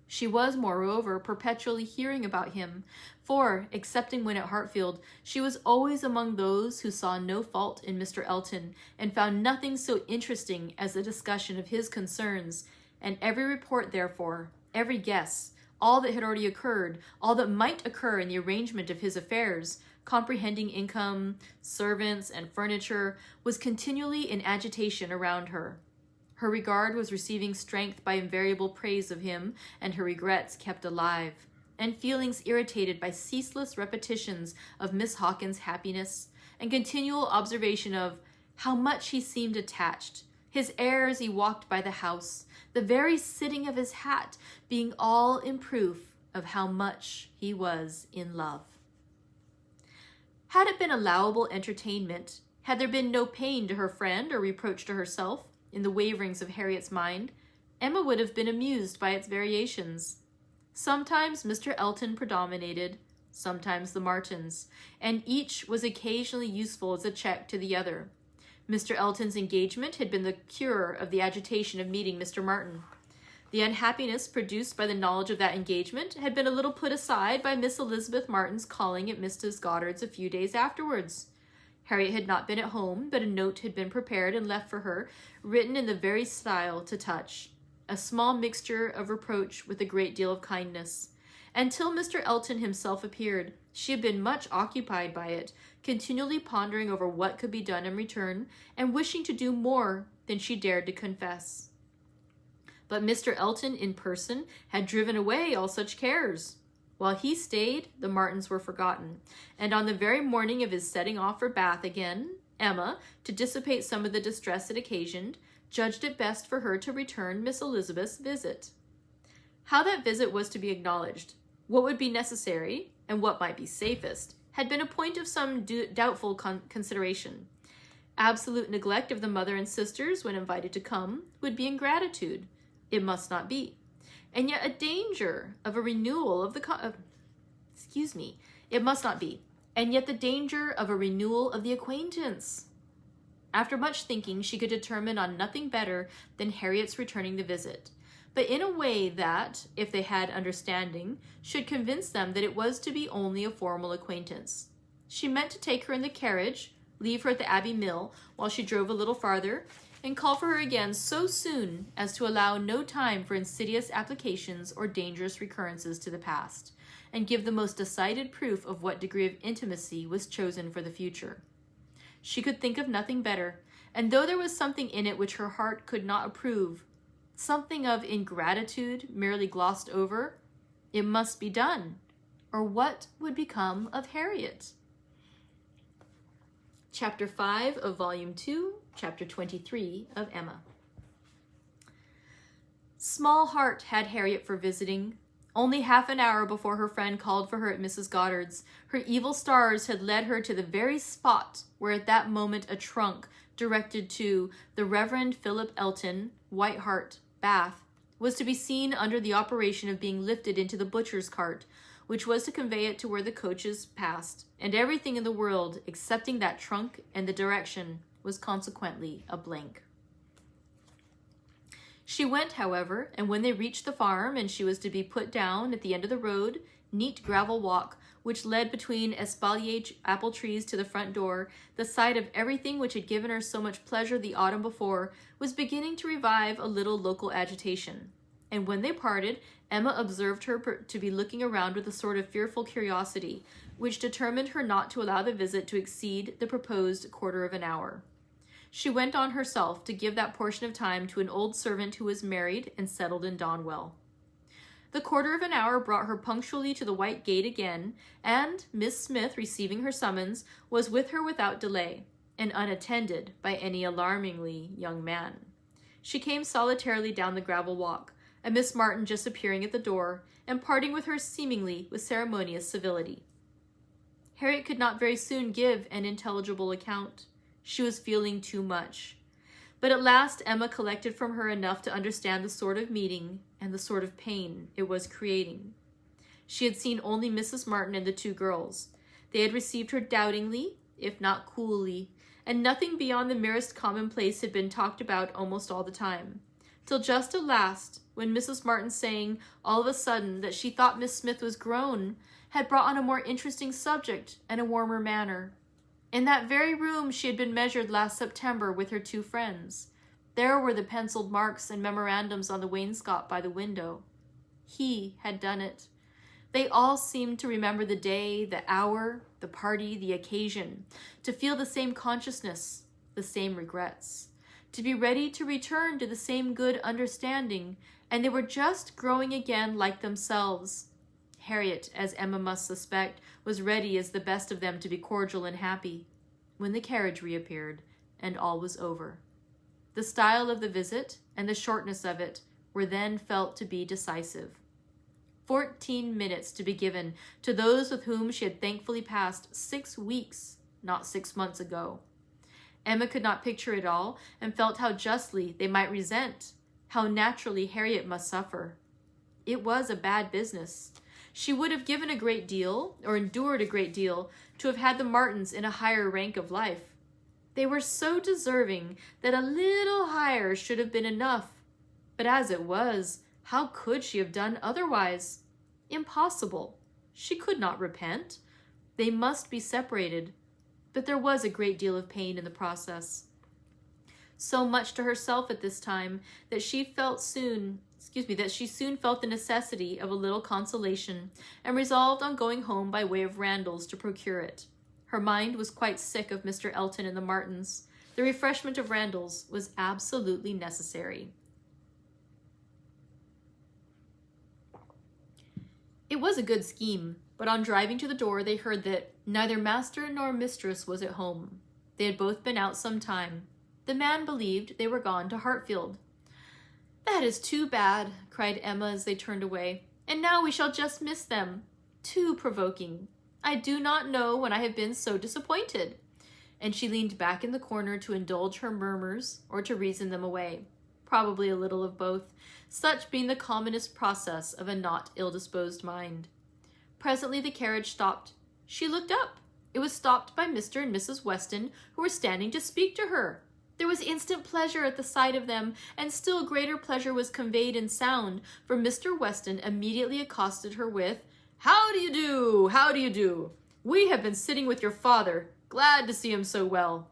She was, moreover, perpetually hearing about him, for, excepting when at Hartfield, she was always among those who saw no fault in Mr. Elton, and found nothing so interesting as the discussion of his concerns, and every report, therefore, every guess, all that had already occurred, all that might occur in the arrangement of his affairs, comprehending income, servants, and furniture, was continually in agitation around her. Her regard was receiving strength by invariable praise of him, and her regrets kept alive, and feelings irritated by ceaseless repetitions of Miss Hawkins' happiness, and continual observation of how much he seemed attached, his air as he walked by the house, the very sitting of his hat being all in proof of how much he was in love. Had it been allowable entertainment, had there been no pain to her friend or reproach to herself in the waverings of Harriet's mind, Emma would have been amused by its variations. Sometimes Mr. Elton predominated, sometimes the Martins, and each was occasionally useful as a check to the other. Mr. Elton's engagement had been the cure of the agitation of meeting Mr. Martin. The unhappiness produced by the knowledge of that engagement had been a little put aside by Miss Elizabeth Martin's calling at Mrs. Goddard's a few days afterwards. Harriet had not been at home, but a note had been prepared and left for her, written in the very style to touch, a small mixture of reproach with a great deal of kindness. Until Mr. Elton himself appeared, she had been much occupied by it, continually pondering over what could be done in return, and wishing to do more than she dared to confess. But Mr. Elton in person had driven away all such cares. While he stayed, the Martins were forgotten, and on the very morning of his setting off for Bath again, Emma, to dissipate some of the distress it occasioned, judged it best for her to return Miss Elizabeth's visit. How that visit was to be acknowledged, what would be necessary, and what might be safest, had been a point of some doubtful consideration. Absolute neglect of the mother and sisters when invited to come would be ingratitude. It must not be. And yet a danger of a renewal of the it must not be. And yet the danger of a renewal of the acquaintance. After much thinking, she could determine on nothing better than Harriet's returning the visit, but in a way that, if they had understanding, should convince them that it was to be only a formal acquaintance. She meant to take her in the carriage, leave her at the Abbey Mill while she drove a little farther, and call for her again so soon as to allow no time for insidious applications or dangerous recurrences to the past, and give the most decided proof of what degree of intimacy was chosen for the future. She could think of nothing better, and though there was something in it which her heart could not approve, something of ingratitude merely glossed over, it must be done, or what would become of Harriet? Chapter 5 of Volume 2, Chapter 23 of Emma. Small heart had Harriet for visiting. Only half an hour before her friend called for her at Mrs. Goddard's, her evil stars had led her to the very spot where at that moment a trunk directed to the Reverend Philip Elton, White Hart, Bath, was to be seen under the operation of being lifted into the butcher's cart, which was to convey it to where the coaches passed, and everything in the world, excepting that trunk and the direction, was consequently a blank. She went, however, and when they reached the farm and she was to be put down at the end of the road, neat gravel walk, which led between espalier apple trees to the front door, the sight of everything which had given her so much pleasure the autumn before was beginning to revive a little local agitation. And when they parted, Emma observed her to be looking around with a sort of fearful curiosity, which determined her not to allow the visit to exceed the proposed quarter of an hour. She went on herself to give that portion of time to an old servant who was married and settled in Donwell. The quarter of an hour brought her punctually to the white gate again, and Miss Smith, receiving her summons, was with her without delay, and unattended by any alarmingly young man. She came solitarily down the gravel walk, and Miss Martin just appearing at the door, and parting with her seemingly with ceremonious civility. Harriet could not very soon give an intelligible account. She was feeling too much. But at last Emma collected from her enough to understand the sort of meeting and the sort of pain it was creating. She had seen only Mrs. Martin and the two girls. They had received her doubtingly, if not coolly, and nothing beyond the merest commonplace had been talked about almost all the time, till just at last, when Mrs. Martin saying all of a sudden that she thought Miss Smith was grown, had brought on a more interesting subject and a warmer manner. In that very room she had been measured last September with her two friends. There were the penciled marks and memorandums on the wainscot by the window. He had done it. They all seemed to remember the day, the hour, the party, the occasion, to feel the same consciousness, the same regrets, to be ready to return to the same good understanding, and they were just growing again like themselves. Harriet, as Emma must suspect, was ready as the best of them to be cordial and happy, when the carriage reappeared, and all was over. The style of the visit, and the shortness of it, were then felt to be decisive. 14 minutes to be given to those with whom she had thankfully passed 6 weeks, not 6 months ago. Emma could not picture it all, and felt how justly they might resent, how naturally Harriet must suffer. It was a bad business. She would have given a great deal, or endured a great deal, to have had the Martins in a higher rank of life. They were so deserving that a little higher should have been enough. But as it was, How could she have done otherwise? Impossible. She could not repent. They must be separated. But there was a great deal of pain in the process. So much to herself at this time that she soon felt the necessity of a little consolation, and resolved on going home by way of Randalls to procure it. Her mind was quite sick of Mr. Elton and the Martins. The refreshment of Randalls was absolutely necessary. It was a good scheme, but on driving to the door they heard that neither master nor mistress was at home. They had both been out some time. The man believed they were gone to Hartfield. "That is too bad," cried Emma as they turned away. "And now we shall just miss them. Too provoking. I do not know when I have been so disappointed." And she leaned back in the corner to indulge her murmurs or to reason them away. Probably a little of both, such being the commonest process of a not ill-disposed mind. Presently the carriage stopped. She looked up. It was stopped by Mr. and Mrs. Weston, who were standing to speak to her. There was instant pleasure at the sight of them, and still greater pleasure was conveyed in sound, for Mr. Weston immediately accosted her with, "How do you do? How do you do? We have been sitting with your father. Glad to see him so well.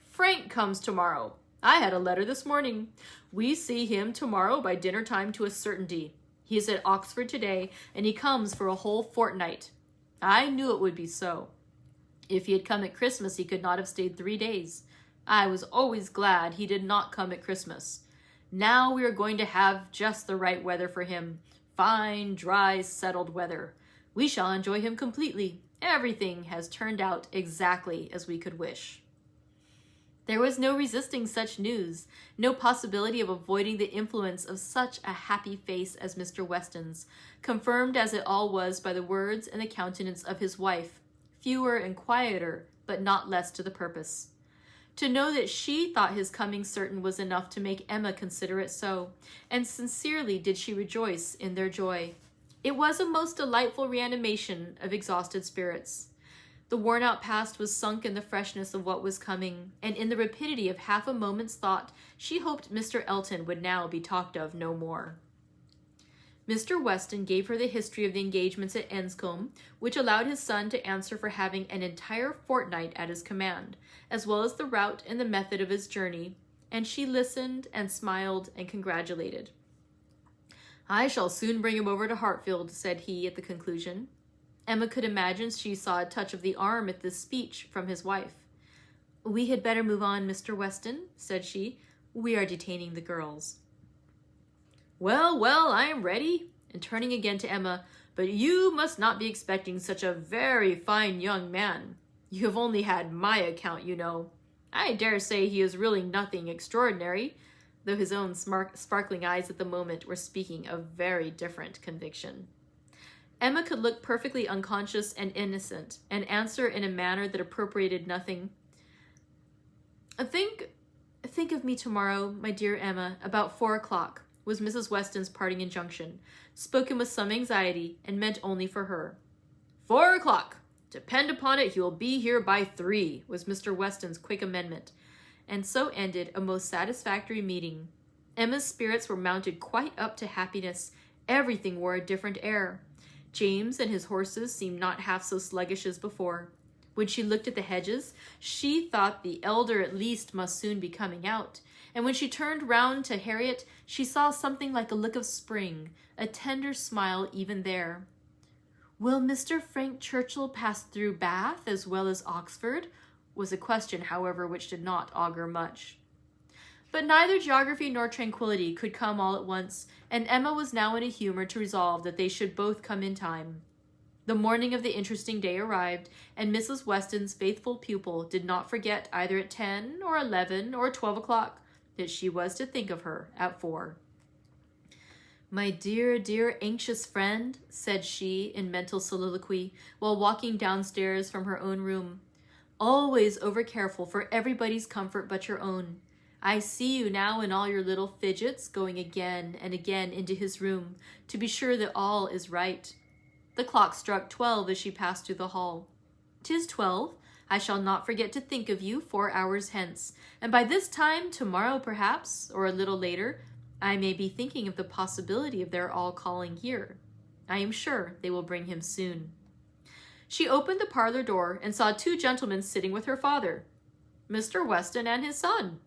Frank comes tomorrow. I had a letter this morning. We see him tomorrow by dinner time to a certainty. He is at Oxford today, and he comes for a whole fortnight. I knew it would be so. If he had come at Christmas, he could not have stayed 3 days. I was always glad he did not come at Christmas. Now we are going to have just the right weather for him. Fine, dry, settled weather. We shall enjoy him completely. Everything has turned out exactly as we could wish." There was no resisting such news, no possibility of avoiding the influence of such a happy face as Mr. Weston's, confirmed as it all was by the words and the countenance of his wife, fewer and quieter, but not less to the purpose. To know that she thought his coming certain was enough to make Emma consider it so, and sincerely did she rejoice in their joy. It was a most delightful reanimation of exhausted spirits. The worn-out past was sunk in the freshness of what was coming, and in the rapidity of half a moment's thought, she hoped Mr. Elton would now be talked of no more. Mr. Weston gave her the history of the engagements at Enscombe, which allowed his son to answer for having an entire fortnight at his command, as well as the route and the method of his journey, and she listened and smiled and congratulated. "I shall soon bring him over to Hartfield," said he at the conclusion. Emma could imagine she saw a touch of the arm at this speech from his wife. "We had better move on, Mr. Weston," said she. "We are detaining the girls." Well, I am ready." And turning again to Emma, "But you must not be expecting such a very fine young man. You have only had my account, you know. I dare say he is really nothing extraordinary," though his own sparkling eyes at the moment were speaking of very different conviction. Emma could look perfectly unconscious and innocent, and answer in a manner that appropriated nothing. Think of me tomorrow, my dear Emma, about 4 o'clock, was Mrs. Weston's parting injunction, spoken with some anxiety, and meant only for her. 4 o'clock! Depend upon it, he will be here by 3, was Mr. Weston's quick amendment, and so ended a most satisfactory meeting. Emma's spirits were mounted quite up to happiness. Everything wore a different air. James and his horses seemed not half so sluggish as before. When she looked at the hedges, she thought the elder at least must soon be coming out, and when she turned round to Harriet, she saw something like a look of spring, a tender smile even there. "Will Mr. Frank Churchill pass through Bath as well as Oxford?" was a question, however, which did not augur much. But neither geography nor tranquillity could come all at once, and Emma was now in a humor to resolve that they should both come in time. The morning of the interesting day arrived, and Mrs. Weston's faithful pupil did not forget either at 10 or 11 or 12 o'clock that she was to think of her at 4. "My dear, dear anxious friend," said she in mental soliloquy while walking downstairs from her own room, "always over-careful for everybody's comfort but your own. I see you now in all your little fidgets, going again and again into his room to be sure that all is right." The clock struck 12 as she passed through the hall. "'Tis 12. I shall not forget to think of you 4 hours hence, and by this time, tomorrow perhaps, or a little later, I may be thinking of the possibility of their all calling here. I am sure they will bring him soon. She opened the parlor door and saw two gentlemen sitting with her father, Mr. Weston and his son.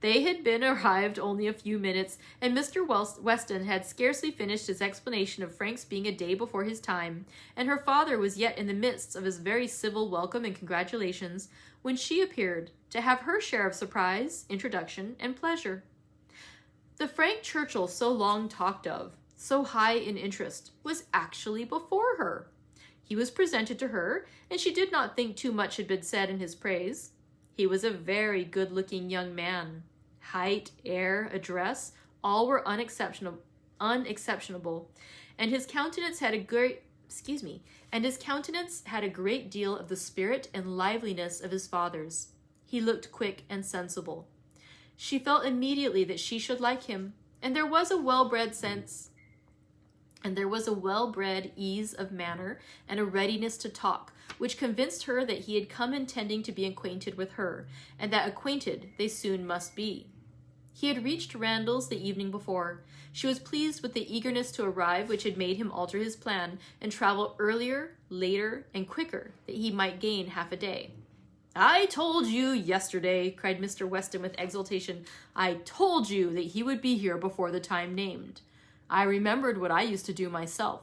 They had been arrived only a few minutes, and Mr. Weston had scarcely finished his explanation of Frank's being a day before his time, and her father was yet in the midst of his very civil welcome and congratulations, when she appeared to have her share of surprise, introduction, and pleasure. The Frank Churchill so long talked of, so high in interest, was actually before her. He was presented to her, and she did not think too much had been said in his praise. He was a very good-looking young man. Height, air, address, all were unexceptionable, and his countenance had a great deal of the spirit and liveliness of his father's. He looked quick and sensible. She felt immediately that she should like him, and there was a well-bred ease of manner and a readiness to talk, which convinced her that he had come intending to be acquainted with her, and that acquainted they soon must be. He had reached Randall's the evening before. She was pleased with the eagerness to arrive which had made him alter his plan and travel earlier, later, and quicker, that he might gain half a day. "I told you yesterday," cried Mr. Weston with exultation, "I told you that he would be here before the time named. I remembered what I used to do myself.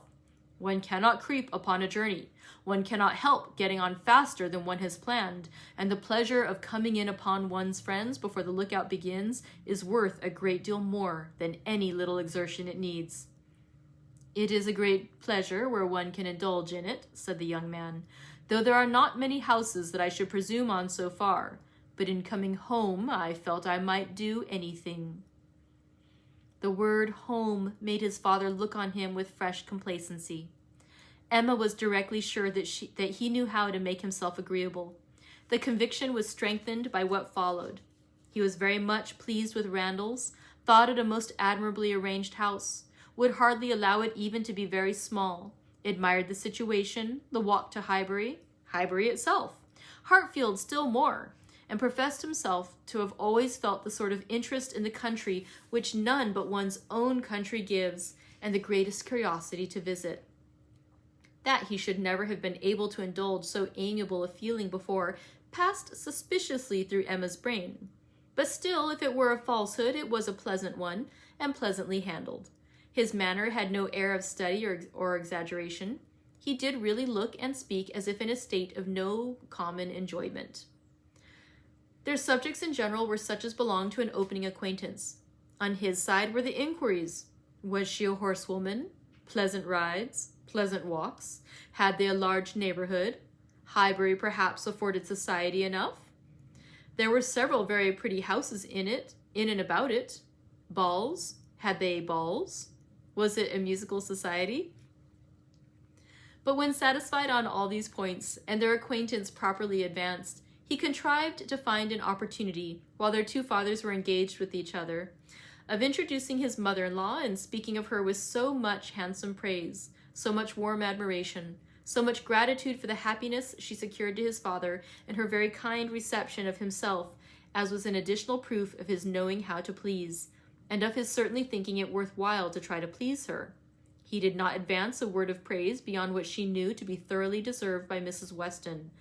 One cannot creep upon a journey. One cannot help getting on faster than one has planned, and the pleasure of coming in upon one's friends before the lookout begins is worth a great deal more than any little exertion it needs." "It is a great pleasure where one can indulge in it," said the young man, "though there are not many houses that I should presume on so far, but in coming home I felt I might do anything." The word home made his father look on him with fresh complacency. Emma was directly sure that he knew how to make himself agreeable. The conviction was strengthened by what followed. He was very much pleased with Randall's, thought it a most admirably arranged house, would hardly allow it even to be very small, admired the situation, the walk to Highbury itself, Hartfield still more, and professed himself to have always felt the sort of interest in the country which none but one's own country gives, and the greatest curiosity to visit. That he should never have been able to indulge so amiable a feeling before passed suspiciously through Emma's brain. But still, if it were a falsehood, it was a pleasant one, and pleasantly handled. His manner had no air of study or exaggeration. He did really look and speak as if in a state of no common enjoyment. Their subjects in general were such as belonged to an opening acquaintance. On his side were the inquiries. Was she a horsewoman? Pleasant rides? Pleasant walks? Had they a large neighborhood? Highbury perhaps afforded society enough? There were several very pretty houses in and about it. Balls? Had they balls? Was it a musical society? But when satisfied on all these points, and their acquaintance properly advanced, he contrived to find an opportunity, while their two fathers were engaged with each other, of introducing his mother-in-law and speaking of her with so much handsome praise, so much warm admiration, so much gratitude for the happiness she secured to his father, and her very kind reception of himself, as was an additional proof of his knowing how to please, and of his certainly thinking it worth while to try to please her. He did not advance a word of praise beyond what she knew to be thoroughly deserved by Mrs. Weston,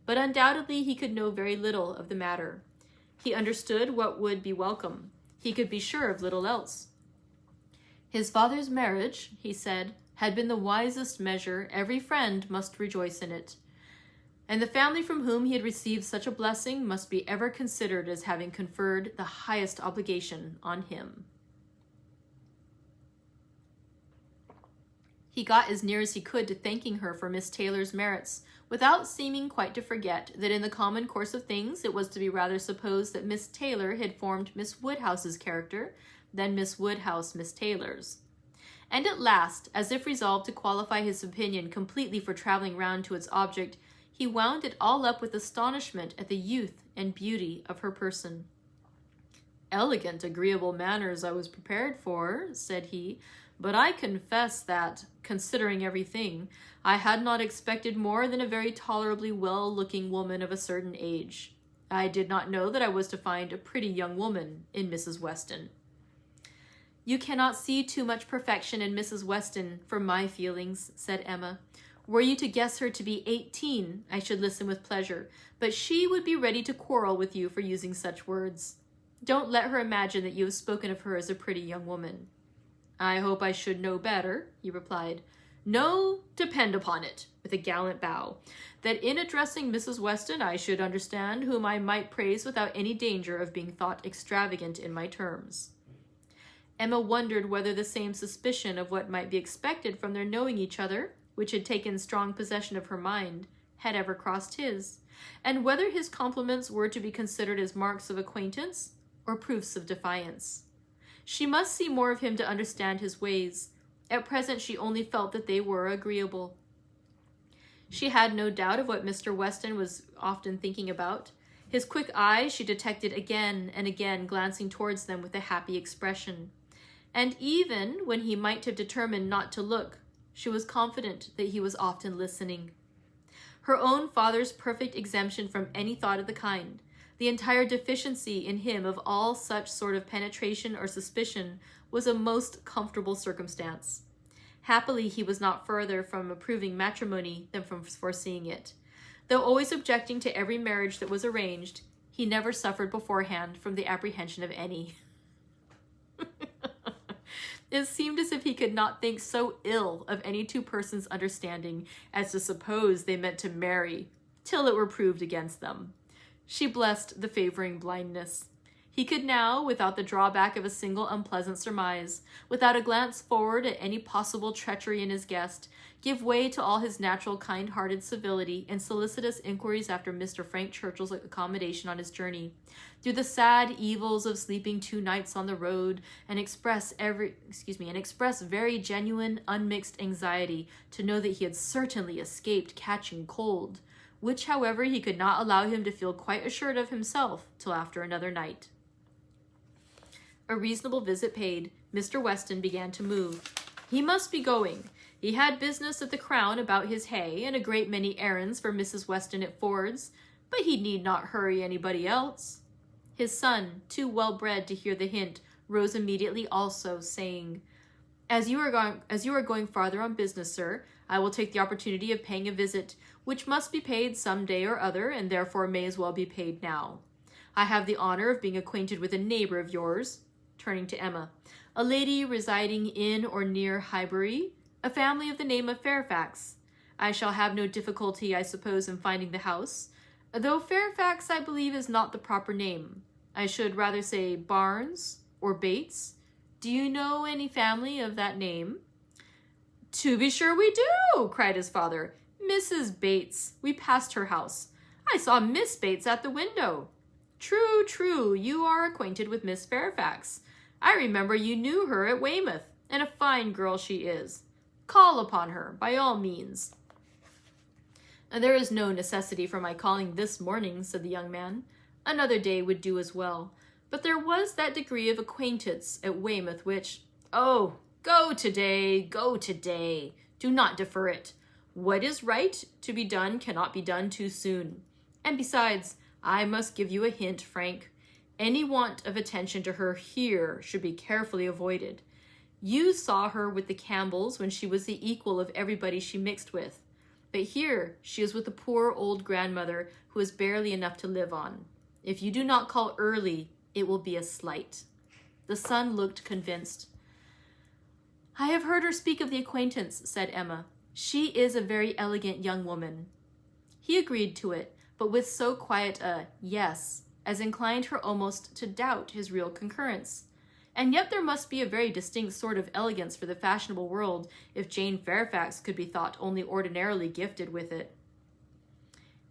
but undoubtedly he could know very little of the matter. He understood what would be welcome. He could be sure of little else. His father's marriage, he said, had been the wisest measure. Every friend must rejoice in it, and the family from whom he had received such a blessing must be ever considered as having conferred the highest obligation on him. He got as near as he could to thanking her for Miss Taylor's merits, without seeming quite to forget that in the common course of things it was to be rather supposed that Miss Taylor had formed Miss Woodhouse's character than Miss Woodhouse Miss Taylor's. And at last, as if resolved to qualify his opinion completely for traveling round to its object, he wound it all up with astonishment at the youth and beauty of her person. "Elegant, agreeable manners I was prepared for," said he, "but I confess that, considering everything, I had not expected more than a very tolerably well-looking woman of a certain age. I did not know that I was to find a pretty young woman in Mrs. Weston." You cannot see too much perfection in Mrs. Weston for my feelings, said Emma. Were you to guess her to be 18, I should listen with pleasure, but she would be ready to quarrel with you for using such words. Don't let her imagine that you have spoken of her as a pretty young woman. I hope I should know better, he replied. No, depend upon it, with a gallant bow, that in addressing Mrs. Weston I should understand whom I might praise without any danger of being thought extravagant in my terms. Emma wondered whether the same suspicion of what might be expected from their knowing each other, which had taken strong possession of her mind, had ever crossed his, and whether his compliments were to be considered as marks of acquaintance or proofs of defiance. She must see more of him to understand his ways. At present she only felt that they were agreeable. She had no doubt of what Mr. Weston was often thinking about. His quick eye she detected again and again glancing towards them with a happy expression. And even when he might have determined not to look, she was confident that he was often listening. Her own father's perfect exemption from any thought of the kind, the entire deficiency in him of all such sort of penetration or suspicion, was a most comfortable circumstance. Happily, he was not further from approving matrimony than from foreseeing it. Though always objecting to every marriage that was arranged, he never suffered beforehand from the apprehension of any. It seemed as if he could not think so ill of any two persons' understanding as to suppose they meant to marry, till it were proved against them. She blessed the favoring blindness. He could now, without the drawback of a single unpleasant surmise, without a glance forward at any possible treachery in his guest, give way to all his natural kind-hearted civility and solicitous inquiries after Mr. Frank Churchill's accommodation on his journey, through the sad evils of sleeping 2 nights on the road, and express very genuine, unmixed anxiety to know that he had certainly escaped catching cold, which, however, he could not allow him to feel quite assured of himself till after another night. A reasonable visit paid, Mr. Weston began to move. He must be going. He had business at the Crown about his hay, and a great many errands for Mrs. Weston at Ford's, but he need not hurry anybody else. His son, too well bred to hear the hint, rose immediately also, saying, As you are going farther on business, sir, I will take the opportunity of paying a visit, which must be paid some day or other, and therefore may as well be paid now. I have the honor of being acquainted with a neighbor of yours, turning to Emma, a lady residing in or near Highbury, a family of the name of Fairfax. I shall have no difficulty, I suppose, in finding the house, though Fairfax, I believe, is not the proper name. I should rather say Barnes or Bates. Do you know any family of that name? To be sure we do, cried his father. Mrs. Bates. We passed her house. I saw Miss Bates at the window. True, true, you are acquainted with Miss Fairfax. I remember you knew her at Weymouth, and a fine girl she is. Call upon her, by all means. There is no necessity for my calling this morning, said the young man. Another day would do as well. But there was that degree of acquaintance at Weymouth which, oh, go today, go today. Do not defer it. What is right to be done cannot be done too soon. And besides, I must give you a hint, Frank. Any want of attention to her here should be carefully avoided. You saw her with the Campbells when she was the equal of everybody she mixed with. But here she is with a poor old grandmother who has barely enough to live on. If you do not call early, it will be a slight. The son looked convinced. I have heard her speak of the acquaintance, said Emma. She is a very elegant young woman. He agreed to it, but with so quiet a yes, as inclined her almost to doubt his real concurrence. And yet there must be a very distinct sort of elegance for the fashionable world if Jane Fairfax could be thought only ordinarily gifted with it.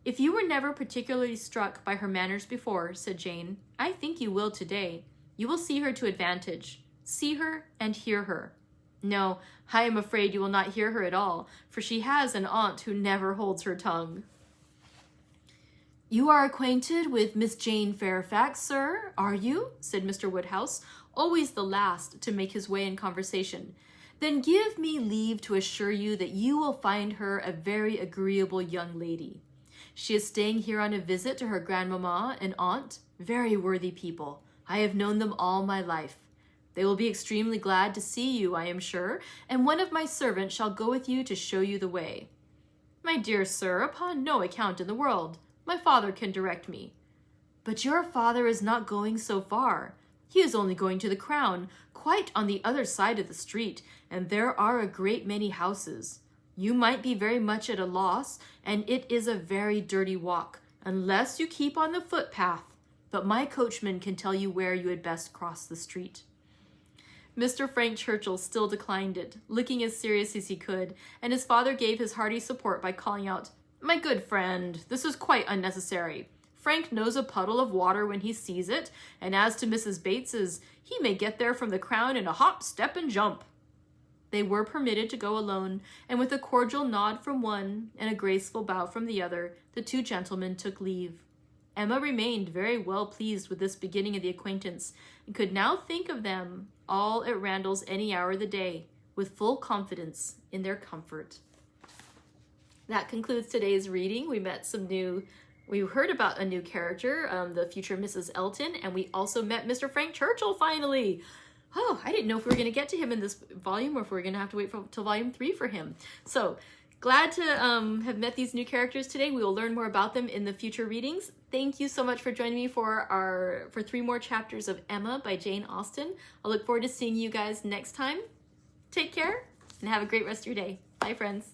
If you were never particularly struck by her manners before, said Jane, I think you will today. You will see her to advantage. See her and hear her. No, I am afraid you will not hear her at all, for she has an aunt who never holds her tongue. You are acquainted with Miss Jane Fairfax, sir, are you? Said Mr. Woodhouse, always the last to make his way in conversation. Then give me leave to assure you that you will find her a very agreeable young lady. She is staying here on a visit to her grandmamma and aunt, very worthy people. I have known them all my life. They will be extremely glad to see you, I am sure, and one of my servants shall go with you to show you the way. My dear sir, upon no account in the world. My father can direct me. But your father is not going so far. He is only going to the Crown, quite on the other side of the street, and there are a great many houses. You might be very much at a loss, and it is a very dirty walk, unless you keep on the footpath. But my coachman can tell you where you had best cross the street. Mr. Frank Churchill still declined it, looking as serious as he could, and his father gave his hearty support by calling out, My good friend, this is quite unnecessary. Frank knows a puddle of water when he sees it, and as to Mrs. Bates's, he may get there from the Crown in a hop, step, and jump. They were permitted to go alone, and with a cordial nod from one and a graceful bow from the other, the two gentlemen took leave. Emma remained very well pleased with this beginning of the acquaintance, and could now think of them all at Randall's any hour of the day, with full confidence in their comfort. That concludes today's reading. We heard about a new character, the future Mrs. Elton, and we also met Mr. Frank Churchill finally. Oh, I didn't know if we were going to get to him in this volume or if we were going to have to wait till volume 3 for him. So glad to have met these new characters today. We will learn more about them in the future readings. Thank you so much for joining me for 3 more chapters of Emma by Jane Austen. I look forward to seeing you guys next time. Take care and have a great rest of your day. Bye, friends.